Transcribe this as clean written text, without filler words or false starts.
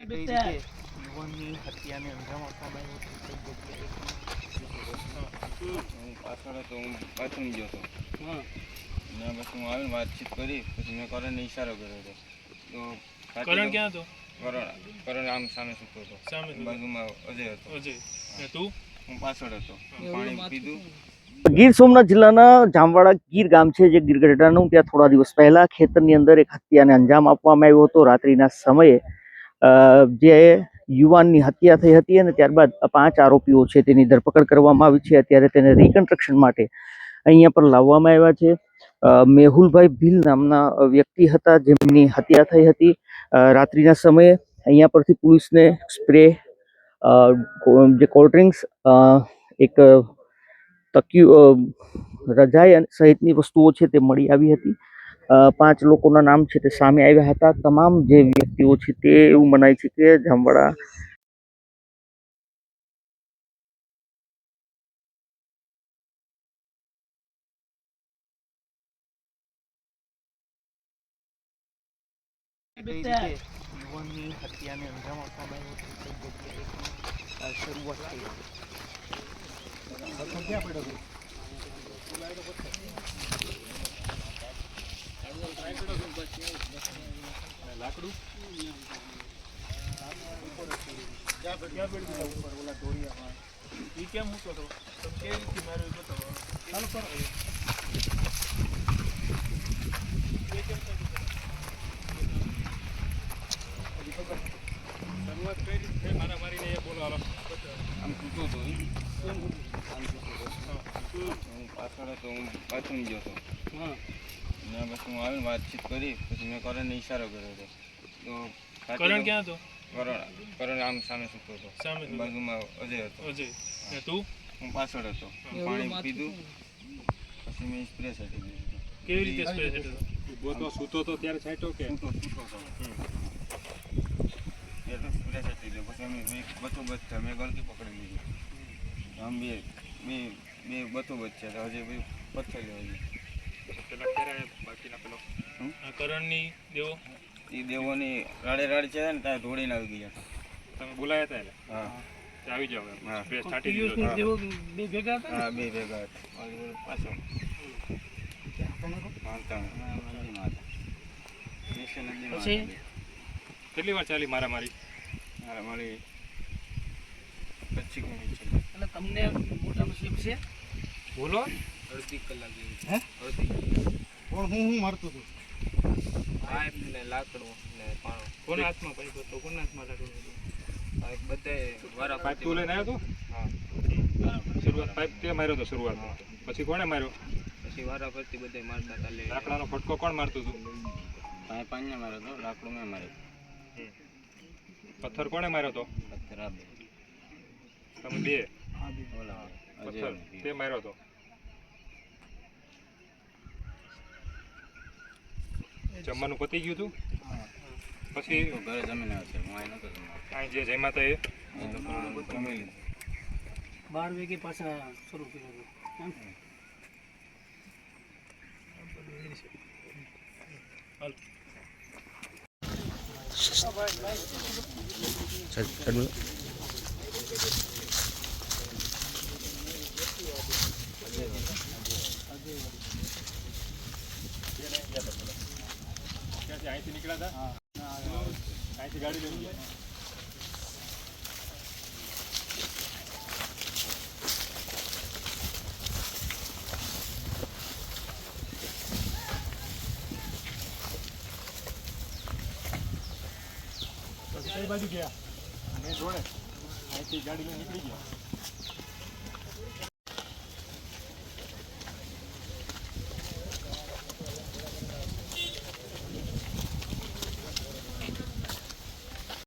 યુવાનની હત્યાને અંજામ આપવામાં આવ્યો હું પાછળ હતો, હું બાથરૂમ ગયો હતો. ને પછી હું આવીને વાતચીત કરી, પછી મેં કરણને ઈશારો કર્યો હતો. તો કરણ ક્યાં હતો? કરણ આમ સામે સૂતો હતો, બાજુમાં અજય હતો. અજય, તું? હું પાછળ હતો, પાણી પીધું. ગીર સોમનાથ જિલ્લાના જામવાડા ગીર ગામ છે, જે ગીર ગઢડાનું. ત્યાં થોડા દિવસ પહેલા ખેતરની અંદર એક હત્યાને અંજામ આપવામાં આવ્યો હતો. રાત્રિના સમયે જે યુવાનની હત્યા થઈ હતી અને ત્યારબાદ 5 આરોપીઓ છે તેની ધરપકડ કરવામાં આવી છે. અત્યારે તેને રિકન્સ્ટ્રક્શન માટે અહીંયા પર લાવવામાં આવ્યા છે. મેહુલભાઈ ભીલ નામના વ્યક્તિ હતા જેમની હત્યા થઈ હતી. રાત્રિના સમયે અહીંયા પરથી પોલીસને સ્પ્રે, જે કોલ્ડ ડ્રિંક્સ, એક તકિયું, રજાઈ સહિતની વસ્તુઓ છે તે મળી આવી હતી. 5 લોકોના નામ છે તે સામે આવ્યા હતા. તમામ જે વ્યક્તિઓ છે તે એવું મનાય છે કે જામવાડા યુવાનની હત્યાને અંજામ આપવામાં આવ્યો શરૂઆત થઈ લાકડું કેમ મૂકો તો કેવી રીતે માર્યો બતાવો. ચાલો કરો. શરૂઆત કઈ રીતે મારા મારીને એ બોલો હાલો. આમ સૂતો હતો, હું પાછળ હતો, હું બાથરૂમ ગયો હતો. ને પછી હું આવીને વાતચીત કરી, પછી મેં કરણને ઈશારો કર્યો હતો. તો કરણ ક્યાં હતો? કરણ આમ સામે સૂતો હતો, બાજુમાં અજય હતો. અજય, તું? હું પાછળ હતો, પાણી પીધું. પછી મેં સ્પ્રે છાંટી દીધો. કેવી રીતે સ્પ્રે છાંટ્યો? બોતો સૂતો તો ત્યારે છાંટ્યો કે? સૂતો હતો એટલે સ્પ્રે છાંટી દીધો. પછી અમે બચો બચતા મેં ગલકી પકડી લીધી. આમ બે બચો બચ્યા હતા. હજી ભાઈ પથ્થર લેવા ગયું. પેલા કેરા બાકીના પેલો કરણની દેવો, એ દેવોની રાડે છે ને ત્યાં ધોડીને આવી ગયા. તમે બોલાયા હતા એટલે? હા, આવી જાવ. હા, સ્પ્રે છાંટી દીધો. બે ભેગા હતા. હા, બે ભેગા હતા. પાછો પછી કેટલી વાર ચાલી મારામારી? મારી 25 મિનિટ છે. એટલે તમને મોટા તકલીફ છે? બોલો. અડધી કલાક જેવી. હે? અડધી. હું મારતો હતો? પાઇપ ને લાકડું ને પાણો. કોના હાથમાં પાઇપ હતો? કોના હાથમાં લાકડું હતું? પાઇપ બધાય વારા પાઇપ તું લઈને આવ્યો હતો? હા. શરૂઆત પાઇપ તે માર્યો હતો શરૂઆતમાં. પછી કોણે માર્યો? પછી વારા ફરતી બધાય મારતા હતા. લાકડાનો ફટકો કોણ મારતું હતું? પાણી માર્યો હતો, લાકડું મેં માર્યો. પથ્થર કોણે માર્યો હતો? પથ્થર આ બે. તમે બે? ઓલા પથ્થર તે માર્યો હતો. જમવાનું પતી ગયું હતું? પછી ઘરે જમીન આવે છે, હું અહીં નતો જમવા. અહીં જે જમ્યા હતા એ જમી લીધું. 12 વાગે પાછા શરૂ કર્યું. અહીંથી નીકળ્યા હતા? અહીંથી ગાડી લઈને ગયા? કઈ બાજુ ગયા? મેં જોડે અહીંથી ગાડી લઈને નીકળી ગયા.